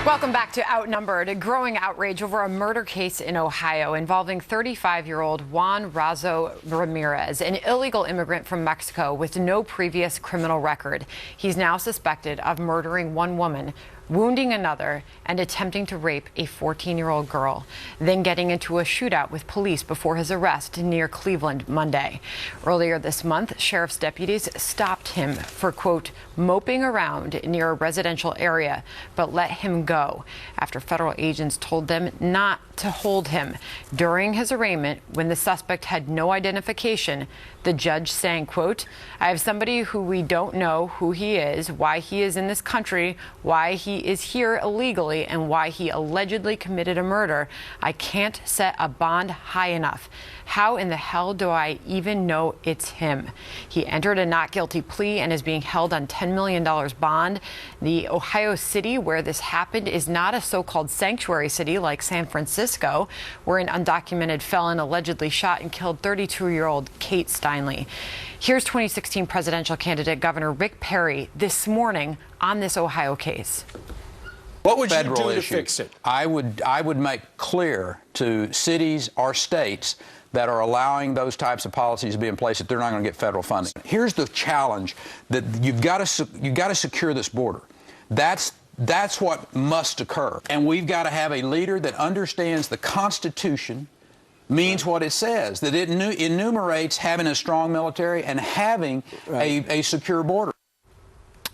Welcome back to Outnumbered. A growing outrage over a murder case in Ohio involving 35-year-old Juan Razo Ramirez, an illegal immigrant from Mexico with no previous criminal record. He's now suspected of murdering one woman, wounding another, and attempting to rape a 14-year-old girl, then getting into a shootout with police before his arrest near Cleveland Monday. Earlier this month, sheriff's deputies stopped him for, quote, moping around near a residential area, but let him go after federal agents told them not to hold him. During his arraignment, when the suspect had no identification, the judge saying, quote, I have somebody who we don't know who he is, why he is in this country, why he is here illegally, and why he allegedly committed a murder. I can't set a bond high enough. How in the hell do I even know it's him? He entered a not guilty plea and is being held on $10 million bond. The Ohio city where this happened is not a so-called sanctuary city like San Francisco, where an undocumented felon allegedly shot and killed 32-year-old Kate Steinle. Here's 2016 presidential candidate Governor Rick Perry this morning on this Ohio case. What would you do to fix it? I would make clear to cities or states that are allowing those types of policies to be in place that they're not going to get federal funding. Here's the challenge: that you've got to secure this border. That's what must occur, and we've got to have a leader that understands the Constitution means what it says, that it enumerates having a strong military and having a secure border.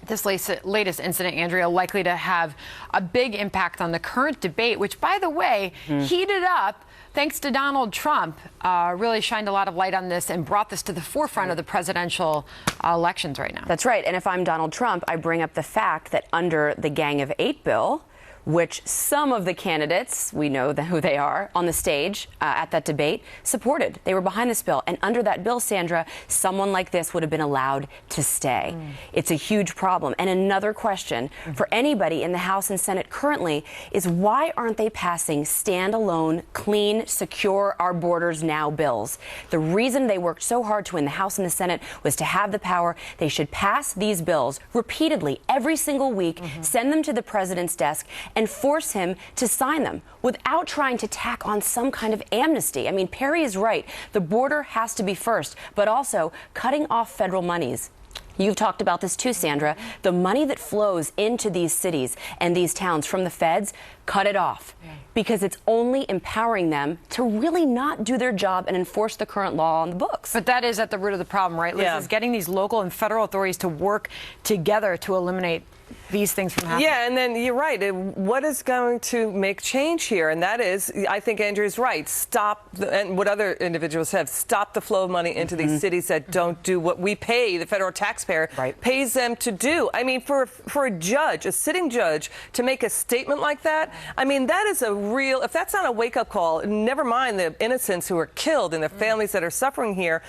This latest incident, Andrea, likely to have a big impact on the current debate, which, by the way, heated up thanks to Donald Trump, really shined a lot of light on this and brought this to the forefront of the presidential elections right now. That's right. And if I'm Donald Trump, I bring up the fact that under the Gang of Eight bill, which some of the candidates, we know who they are, on the stage at that debate, supported. They were behind this bill. And under that bill, Sandra, someone like this would have been allowed to stay. It's a huge problem. And another question for anybody in the House and Senate currently is, why aren't they passing standalone, clean, secure our borders now bills? The reason they worked so hard to win the House and the Senate was to have the power. They should pass these bills repeatedly every single week, send them to the president's desk, and force him to sign them without trying to tack on some kind of amnesty. I mean, Perry is right. The border has to be first, but also cutting off federal monies. You've talked about this too, Sandra. The money that flows into these cities and these towns from the feds, cut it off, because it's only empowering them to really not do their job and enforce the current law on the books. But that is at the root of the problem, right, Liz? Is getting these local and federal authorities to work together to eliminate these things from happening. Yeah, and then you're right. What is going to make change here? And that is, I think Andrew's right. Stop, and what other individuals have, stop the flow of money into these cities that don't do what we pay, the federal taxpayer pays them to do. I mean, for a judge, a sitting judge, to make a statement like that, I mean, that is a real, if that's not a wake-up call, never mind the innocents who are killed and the families that are suffering here,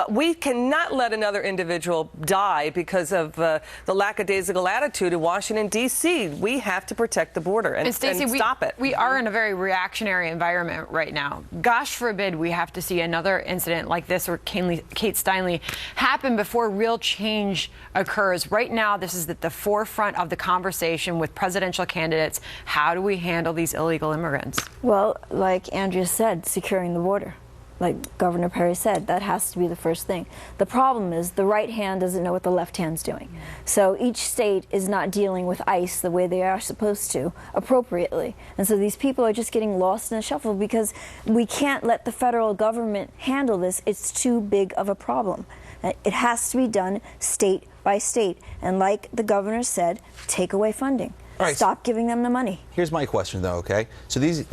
we cannot let another individual die because of the lackadaisical attitude in Washington, D.C. We have to protect the border and Stacey, stop it. We are in a very reactionary environment right now. Gosh forbid we have to see another incident like this or Kate Steinle happen before real change occurs. Right now, this is at the forefront of the conversation with presidential candidates. How do we handle these illegal immigrants? Well, like Andrea said, securing the border. Like Governor Perry said, that has to be the first thing. The problem is the right hand doesn't know what the left hand's doing. So each state is not dealing with ICE the way they are supposed to, appropriately. And so these people are just getting lost in the shuffle because we can't let the federal government handle this. It's too big of a problem. It has to be done state by state. And like the governor said, take away funding. Stop giving them the money. Here's my question, though, okay? So these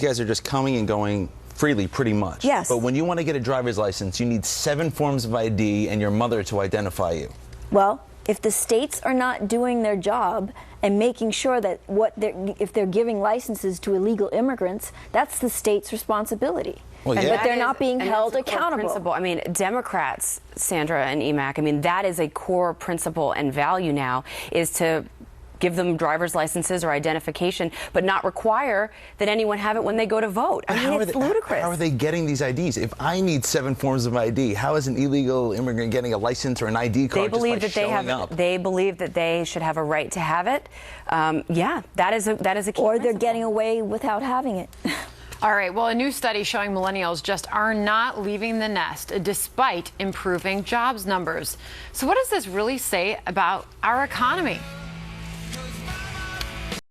guys are just coming and going freely, pretty much. Yes. But when you want to get a driver's license, you need 7 forms of ID and your mother to identify you. Well, if the states are not doing their job and making sure that if they're giving licenses to illegal immigrants, that's the state's responsibility. Well, yeah. But they're not being held accountable. Principle. I mean, Democrats, Sandra and EMAC, I mean, that is a core principle and value now, is to give them driver's licenses or identification, but not require that anyone have it when they go to vote. I mean, it's ludicrous. How are they getting these IDs? If I need 7 forms of ID, how is an illegal immigrant getting a license or an ID card? They believe just that by showing up? They believe that they should have a right to have it. Yeah, that is a key Or they're principle. getting away without having it. All right, well, a new study showing millennials just are not leaving the nest despite improving jobs numbers. So what does this really say about our economy?